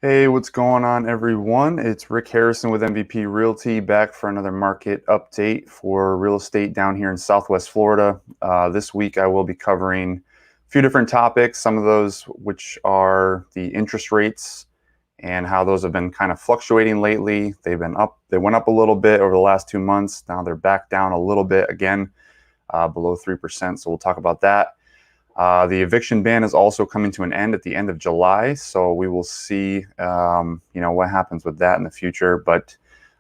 Hey, what's going on, everyone? It's Rick Harrison with MVP Realty back for another market update for real estate down here in Southwest Florida. This week, I will be covering a few different topics, some of those which are the interest rates and how those have been kind of fluctuating lately. They've been up, they went up a little bit over the last 2 months. Now they're back down a little bit again, below 3%. So we'll talk about that. The eviction ban is also coming to an end at the end of July, so we will see, what happens with that in the future. But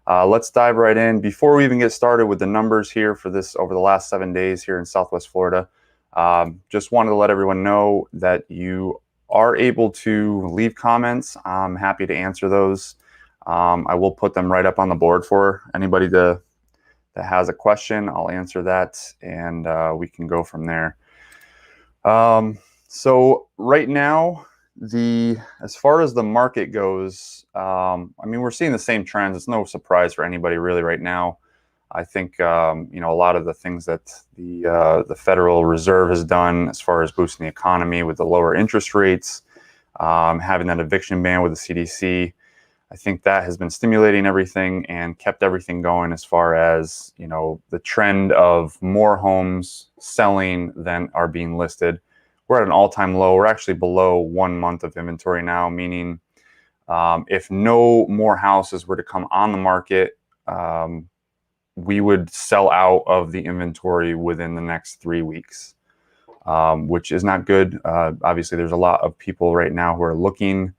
let's dive right in. Before we even get started with the numbers here for this over the last 7 days here in Southwest Florida, just wanted to let everyone know that you are able to leave comments. I'm happy to answer those. I will put them right up on the board for anybody that has a question. I'll answer that, and we can go from there. So right now, as far as the market goes, we're seeing the same trends. It's no surprise for anybody really right now. I think, a lot of the things that the Federal Reserve has done as far as boosting the economy with the lower interest rates, having that eviction ban with the CDC, I think that has been stimulating everything and kept everything going as far as, the trend of more homes selling than are being listed. We're at an all-time low. We're actually below 1 month of inventory now, meaning if no more houses were to come on the market, we would sell out of the inventory within the next 3 weeks, which is not good. Obviously, there's a lot of people right now who are looking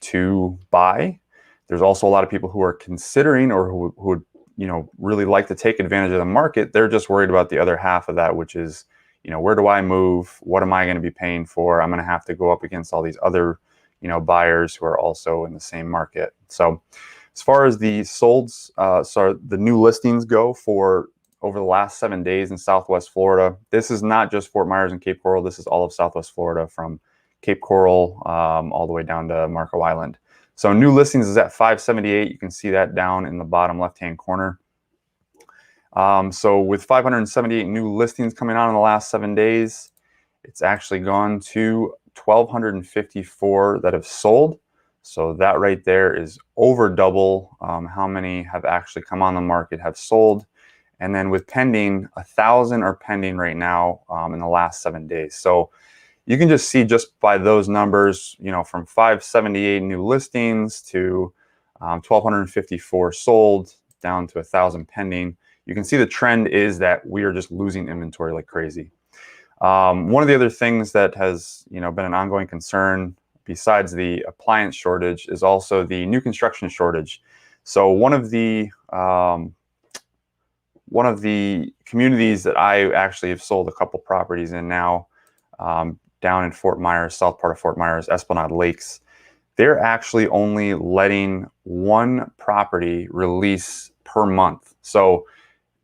to buy. There's also a lot of people who are considering or who would, really like to take advantage of the market. They're just worried about the other half of that, which is, where do I move? What am I going to be paying for? I'm going to have to go up against all these other, buyers who are also in the same market. So as far as the the new listings go for over the last 7 days in Southwest Florida, this is not just Fort Myers and Cape Coral. This is all of Southwest Florida from Cape Coral all the way down to Marco Island. So new listings is at 578. You can see that down in the bottom left-hand corner. So with 578 new listings coming on in the last 7 days, it's actually gone to 1,254 that have sold. So that right there is over double how many have actually come on the market, have sold. And then with pending, 1,000 are pending right now in the last 7 days. So you can just see just by those numbers, from 578 new listings to 1,254 sold down to 1,000 pending. You can see the trend is that we are just losing inventory like crazy. One of the other things that has been an ongoing concern besides the appliance shortage is also the new construction shortage. So one of the communities that I actually have sold a couple properties in now, down in Fort Myers, south part of Fort Myers, Esplanade Lakes, they're actually only letting one property release per month. So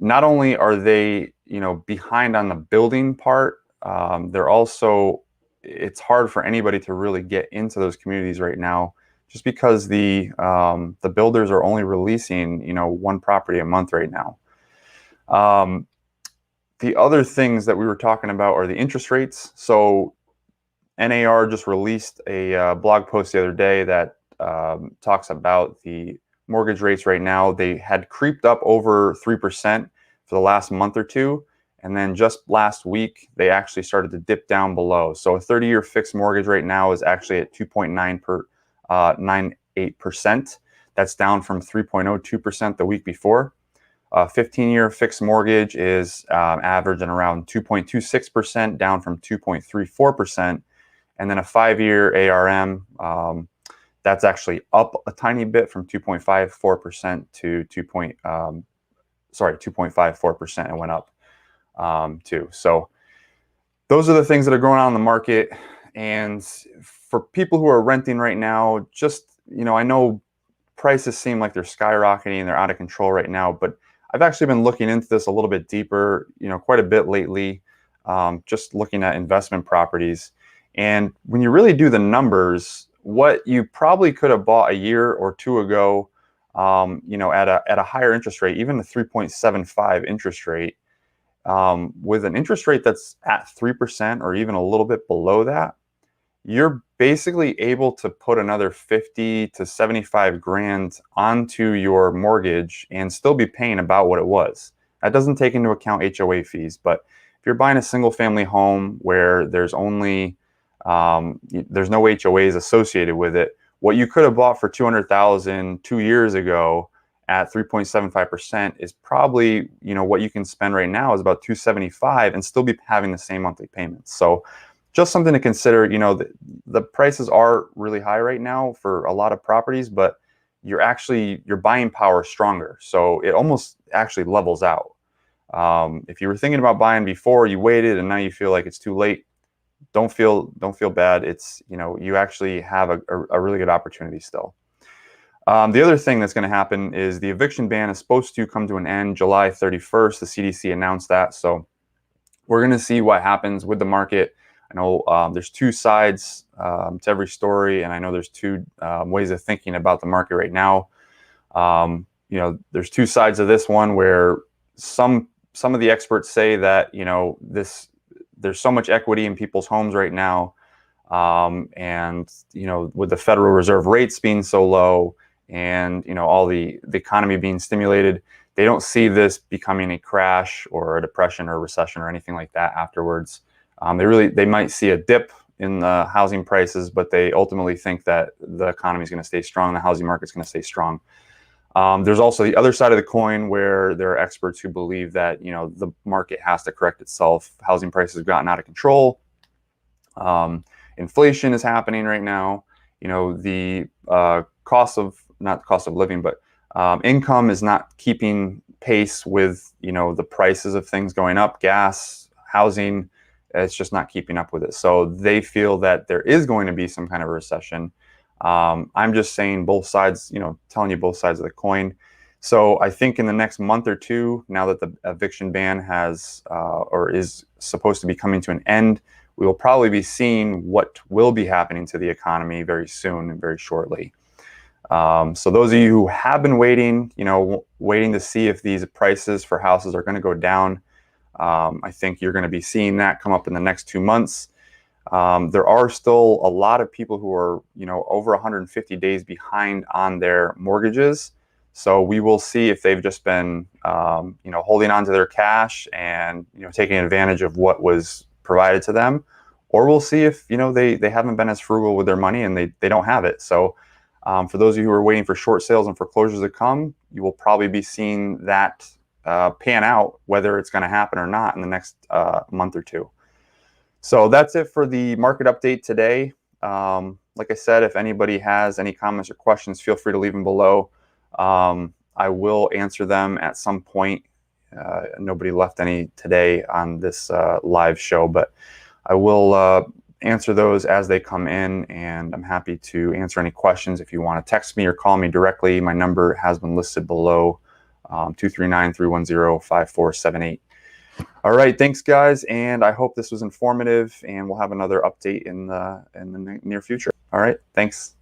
not only are they, behind on the building part, they're also, it's hard for anybody to really get into those communities right now, just because the builders are only releasing, one property a month right now. The other things that we were talking about are the interest rates. So NAR just released a blog post the other day that talks about the mortgage rates right now. They had creeped up over 3% for the last month or two. And then just last week, they actually started to dip down below. So a 30-year fixed mortgage right now is actually at 2.98%. That's down from 3.02% the week before. 15-year fixed mortgage is averaging around 2.26%, down from 2.34%. And then a 5-year ARM, that's actually up a tiny bit from 2.54% to 2.54%. It went up too. So those are the things that are going on in the market. And for people who are renting right now, just, I know prices seem like they're skyrocketing and they're out of control right now, but I've actually been looking into this a little bit deeper, quite a bit lately, just looking at investment properties. And when you really do the numbers, what you probably could have bought a year or two ago, at a higher interest rate, even the 3.75 interest rate, with an interest rate that's at 3% or even a little bit below that, you're basically able to put another 50 to 75 grand onto your mortgage and still be paying about what it was. That doesn't take into account HOA fees, but if you're buying a single family home where there's only there's no HOAs associated with it, what you could have bought for 200,000 2 years ago at 3.75% is probably, what you can spend right now is about 275 and still be having the same monthly payments. So just something to consider. The prices are really high right now for a lot of properties, but your buying power is stronger. So it almost actually levels out. If you were thinking about buying before, you waited and now you feel like it's too late, don't feel bad. It's, you actually have a really good opportunity still. The other thing that's going to happen is the eviction ban is supposed to come to an end July 31st. The CDC announced that. So we're going to see what happens with the market. I know there's two sides to every story, and I know there's two ways of thinking about the market right now. There's two sides of this one where some of the experts say that, there's so much equity in people's homes right now. And, with the Federal Reserve rates being so low and, all the economy being stimulated, they don't see this becoming a crash or a depression or a recession or anything like that afterwards. They might see a dip in the housing prices, but they ultimately think that the economy is going to stay strong. The housing market is going to stay strong. There's also the other side of the coin where there are experts who believe that, the market has to correct itself. Housing prices have gotten out of control. Inflation is happening right now. The not cost of living, but income is not keeping pace with, the prices of things going up, gas, housing. It's just not keeping up with it. So they feel that there is going to be some kind of a recession. I'm just saying both sides, telling you both sides of the coin. So I think in the next month or two, now that the eviction ban has or is supposed to be coming to an end, we will probably be seeing what will be happening to the economy very soon and very shortly. So those of you who have been waiting, waiting to see if these prices for houses are going to go down, I think you're going to be seeing that come up in the next 2 months. There are still a lot of people who are, over 150 days behind on their mortgages. So we will see if they've just been, holding on to their cash and, taking advantage of what was provided to them, or we'll see if, they haven't been as frugal with their money and they don't have it. So for those of you who are waiting for short sales and foreclosures to come, you will probably be seeing that pan out, whether it's going to happen or not in the next month or two. So that's it for the market update today. Like I said, if anybody has any comments or questions, feel free to leave them below. I will answer them at some point. Nobody left any today on this live show, but I will answer those as they come in, and I'm happy to answer any questions. If you want to text me or call me directly, my number has been listed below, 239-310-5478. All right, thanks guys, and I hope this was informative, and we'll have another update in the near future. All right, thanks.